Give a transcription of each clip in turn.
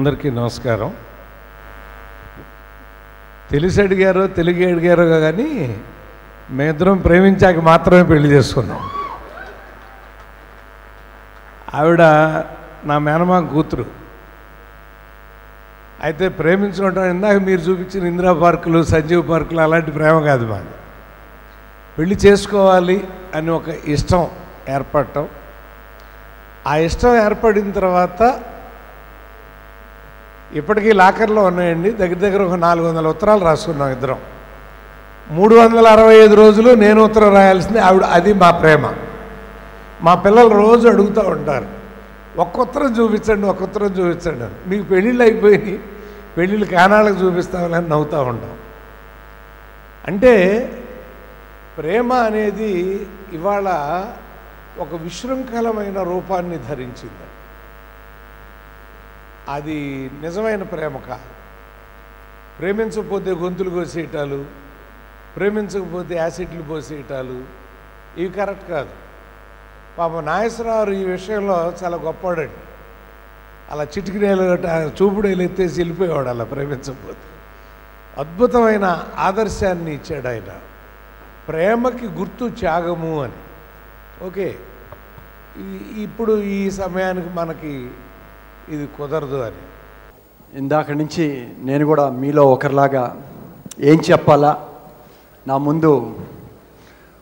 అందరికీ నమస్కారం. తెలిసి అడిగారో తెలుగు అడిగారో కానీ మేమిద్దరం ప్రేమించాక మాత్రమే పెళ్లి చేసుకున్నాం. ఆవిడ నా మేనమామ కూతురు. అయితే ప్రేమించుకోవటం ఇందాక మీరు చూపించిన ఇందిరా పార్కులు, సంజీవ్ పార్కులు అలాంటి ప్రేమ కాదు మాది. పెళ్లి చేసుకోవాలి అని ఒక ఇష్టం ఏర్పడటం. ఆ ఇష్టం ఏర్పడిన తర్వాత ఇప్పటికీ లాకర్లో ఉన్నాయండి, దగ్గర దగ్గర ఒక 400 ఉత్తరాలు రాసుకున్నాం ఇద్దరం. 365 రోజులు నేను ఉత్తరం రాయాల్సింది, ఆవిడ. అది మా ప్రేమ. మా పిల్లలు రోజు అడుగుతూ ఉంటారు, ఒక్క ఉత్తరం చూపించండి, ఒక్క ఉత్తరం చూపించండి అని. మీకు పెళ్ళిళ్ళు అయిపోయి పెళ్ళిళ్ళు కానాళ్ళకు చూపిస్తామని నవ్వుతూ ఉంటాం. అంటే ప్రేమ అనేది ఇవాళ ఒక విశృంఖలమైన రూపాన్ని ధరించింది. అది నిజమైన ప్రేమ కాదు. ప్రేమించకపోతే గొంతులు కోసేయటాలు, ప్రేమించకపోతే యాసిడ్లు పోసేయటాలు, ఇవి కరెక్ట్ కాదు. పాపం నాగేశ్వరరావు ఈ విషయంలో చాలా గొప్పవాడండి. అలా చిటికినేలు చూపుడేలు ఎత్తేసి వెళ్ళిపోయేవాడు అలా ప్రేమించకపోతే. అద్భుతమైన ఆదర్శాన్ని ఇచ్చాడు ఆయన. ప్రేమకి గుర్తు త్యాగము అని. ఓకే, ఇప్పుడు ఈ సమయానికి మనకి ఇది కుదరదు అని. ఇందాక నుంచి నేను కూడా మీలో ఒకరిలాగా ఏం చెప్పాలా. నా ముందు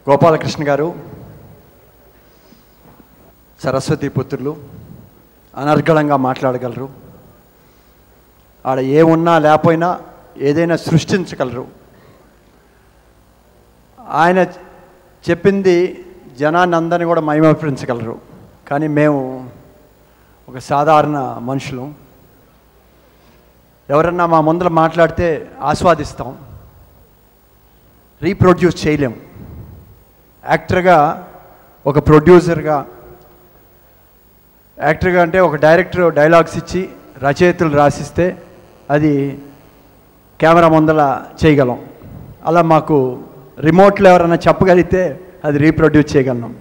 గోపాలకృష్ణ గారు, సరస్వతి పుత్రులు, అనర్గళంగా మాట్లాడగలరు. ఆడ ఏమున్నా లేకపోయినా ఏదైనా సృష్టించగలరు. ఆయన చెప్పింది జనాన్ని అందరినీ కూడా మైమర్పించగలరు. కానీ మేము ఒక సాధారణ మనుషులు. ఎవరన్నా మా ముందర మాట్లాడితే ఆస్వాదిస్తాం, రీప్రొడ్యూస్ చేయలేం. యాక్టర్గా, ఒక ప్రొడ్యూసర్గా, యాక్టర్గా అంటే ఒక డైరెక్టర్ డైలాగ్స్ ఇచ్చి రచయితలు రాసిస్తే అది కెమెరా ముందర చేయగలం. అలా మాకు రిమోట్లో ఎవరైనా చెప్పగలిగితే అది రీప్రొడ్యూస్ చేయగలం.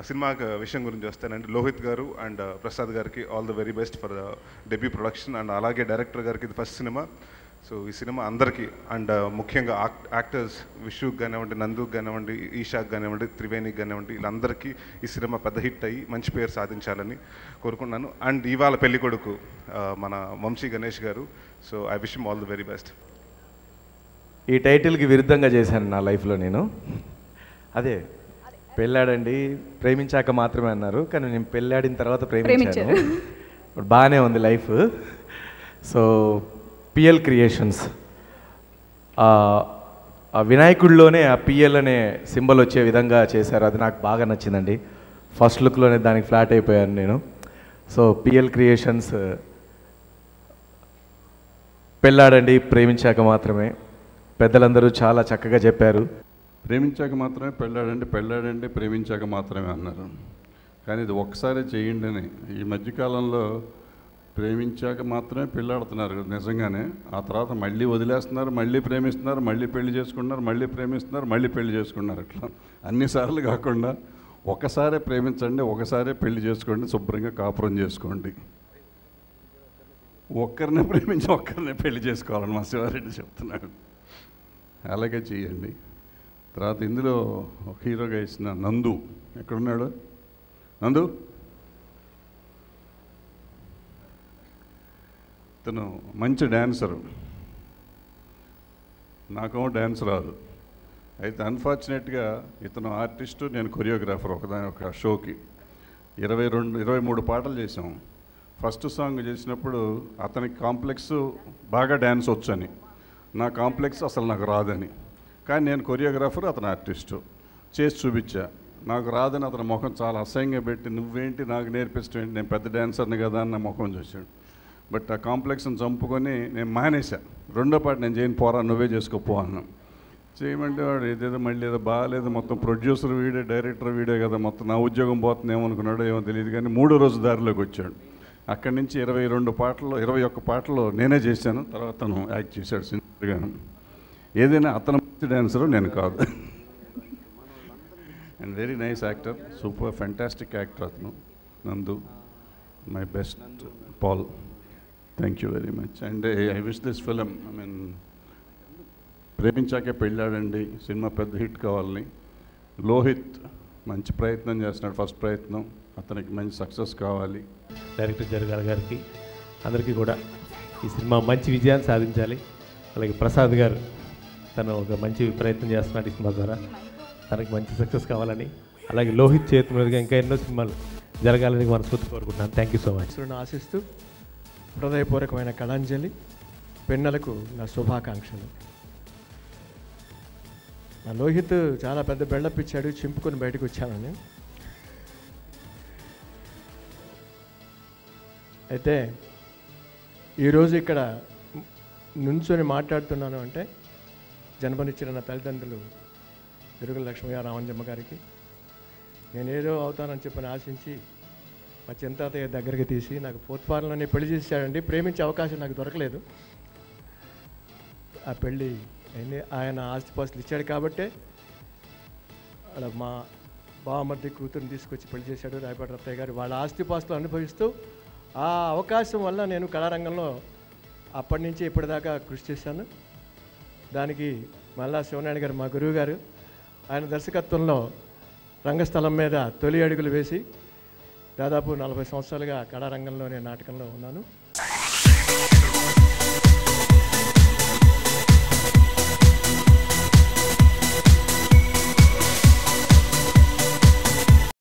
సినిమా విషయం గురించి వస్తానండి. లోహిత్ గారు అండ్ ప్రసాద్ గారికి all the very best for the debut production. And అలాగే డైరెక్టర్ గారికి ఇది ఫస్ట్ సినిమా. సో ఈ సినిమా అందరికీ అండ్ ముఖ్యంగా యాక్టర్స్ విషుక్ కానివ్వండి, నందుకు కానివ్వండి, ఈషాక్ కానివ్వండి, త్రివేణికి కానివ్వండి, వీళ్ళందరికీ ఈ సినిమా పెద్ద హిట్ అయ్యి మంచి పేరు సాధించాలని కోరుకున్నాను. అండ్ ఇవాళ పెళ్లి కొడుకు మన వంశీ గణేష్ గారు. So I wish him all the very best. ఈ టైటిల్కి విరుద్ధంగా చేశాను నా లైఫ్లో నేను. అదే పెళ్ళాడండి, ప్రేమించాక మాత్రమే అన్నారు, కానీ నేను పెళ్ళాడిన తర్వాత ప్రేమించాను. ఇప్పుడు బాగానే ఉంది లైఫ్. సో పిఎల్ క్రియేషన్స్, ఆ వినాయకుడిలోనే ఆ పిఎల్ అనే సింబల్ వచ్చే విధంగా చేశారు. అది నాకు బాగా నచ్చిందండి. ఫస్ట్ లుక్లోనే దానికి ఫ్లాట్ అయిపోయాను నేను. సో పిఎల్ క్రియేషన్స్, పెళ్ళాడండి ప్రేమించాక మాత్రమే. పెద్దలందరూ చాలా చక్కగా చెప్పారు. ప్రేమించాక మాత్రమే పెళ్ళాడండి ప్రేమించాక మాత్రమే అన్నారు. కానీ ఇది ఒక్కసారి చేయండి అని. ఈ మధ్యకాలంలో ప్రేమించాక మాత్రమే పెళ్ళాడుతున్నారు నిజంగానే. ఆ తర్వాత మళ్ళీ వదిలేస్తున్నారు, మళ్ళీ ప్రేమిస్తున్నారు, మళ్ళీ పెళ్లి చేసుకుంటున్నారు, మళ్ళీ ప్రేమిస్తున్నారు, మళ్ళీ పెళ్లి చేసుకుంటున్నారు. అట్లా అన్నిసార్లు కాకుండా ఒకసారే ప్రేమించండి, ఒకసారే పెళ్లి చేసుకోండి, శుభ్రంగా కాపురం చేసుకోండి. ఒక్కరినే ప్రేమించి ఒక్కరినే పెళ్లి చేసుకోవాలని మా శివారెడ్డి చెప్తున్నాడు. అలాగే చేయండి. తర్వాత ఇందులో ఒక హీరోగా ఇచ్చిన నందు ఎక్కడున్నాడు? నందు ఇతను మంచి డ్యాన్సరు. నాకేమో డ్యాన్స్ రాదు. అయితే అన్ఫార్చునేట్గా ఇతను ఆర్టిస్టు, నేను కొరియోగ్రాఫర్. ఒక షోకి 23 పాటలు చేసాం. ఫస్ట్ సాంగ్ చేసినప్పుడు అతనికి కాంప్లెక్స్ బాగా డ్యాన్స్ వచ్చని, నా కాంప్లెక్స్ అసలు నాకు రాదని. కానీ నేను కొరియోగ్రాఫర్, అతను ఆర్టిస్టు. చేసి చూపించా. నాకు రాదని అతని ముఖం చాలా అసహ్యంగా పెట్టి, నువ్వేంటి నాకు నేర్పిస్తావు ఏంటి, నేను పెద్ద డ్యాన్సర్ని కదా అని నా ముఖం చూశాడు. బట్ ఆ కాంప్లెక్స్ని చంపుకొని నేను మానేశా. రెండో పాట నేను చేయను, పోరా నువ్వే చేసుకోపో అన్నాను. చేయమంటే వాడు ఏదేదో మళ్ళీ ఏదో బాగాలేదు, మొత్తం ప్రొడ్యూసర్ వీడే, డైరెక్టర్ వీడే కదా, మొత్తం నా ఉద్యోగం పోతుంది ఏమనుకున్నాడో ఏమో తెలియదు. కానీ 3వ రోజు దారిలోకి వచ్చాడు. అక్కడి నుంచి 21 పాటలు నేనే చేశాను. తర్వాత తను యాక్ట్ చేశాడు సింపుల్గాను. ఏదైనా అతను మంచి డ్యాన్సరు, నేను కాదు. And very nice actor, super fantastic actor అతను. Nandu, my best pal. Thank you very much. And I wish this film, I mean Preminchake Pelladandi సినిమా పెద్ద హిట్ కావాలని. లోహిత్ మంచి ప్రయత్నం చేస్తున్నాడు, ఫస్ట్ ప్రయత్నం, అతనికి మంచి సక్సెస్ కావాలి. డైరెక్టర్ జరగాల గారికి అందరికీ కూడా ఈ సినిమా మంచి విజయాన్ని సాధించాలి. అలాగే ప్రసాద్ గారు తను ఒక మంచి ప్రయత్నం చేస్తున్నాడు ఈ సినిమా ద్వారా, తనకి మంచి సక్సెస్ కావాలని, అలాగే లోహిత్ చేతి మీదుగా ఇంకా ఎన్నో సినిమాలు జరగాలని మనస్ఫూర్తి కోరుకుంటున్నాను. Thank you so much. ఆశిస్తూ హృదయపూర్వకమైన కళాంజలి, పెన్నెలకు నా శుభాకాంక్షలు. నా లోహిత్ చాలా పెద్ద బిల్డప్ ఇచ్చాడు, చింపుకొని బయటకు వచ్చానని. అయితే ఈరోజు ఇక్కడ నుంచొని మాట్లాడుతున్నాను అంటే జన్మనిచ్చిన నా తల్లిదండ్రులు తిరుగుల లక్ష్మయ్య రామంజమ్మ గారికి, నేనేదో అవుతానని చెప్పని ఆశించి మా చింతాతయ్య దగ్గరికి తీసి నాకు ఫోర్త్ ఫారంలోనే పెళ్లి చేశాడండి. ప్రేమించే అవకాశం నాకు దొరకలేదు. ఆ పెళ్ళి ఆయన ఆస్తిపాస్తులు ఇచ్చాడు కాబట్టే అలా మా బావమర్ది కూతురుని తీసుకొచ్చి పెళ్లి చేశాడు రాయపాటి రత్తయ్య గారు. వాళ్ళ ఆస్తిపాస్తులు అనుభవిస్తూ ఆ అవకాశం వల్ల నేను కళారంగంలో అప్పటి నుంచి ఇప్పటిదాకా కృషి చేశాను. దానికి మల్లా శివనారాయణ గారు మా గురువు గారు, ఆయన దర్శకత్వంలో రంగస్థలం మీద తొలి అడుగులు వేసి దాదాపు 40 సంవత్సరాలుగా కళారంగంలోనే నాటకంలో ఉన్నాను.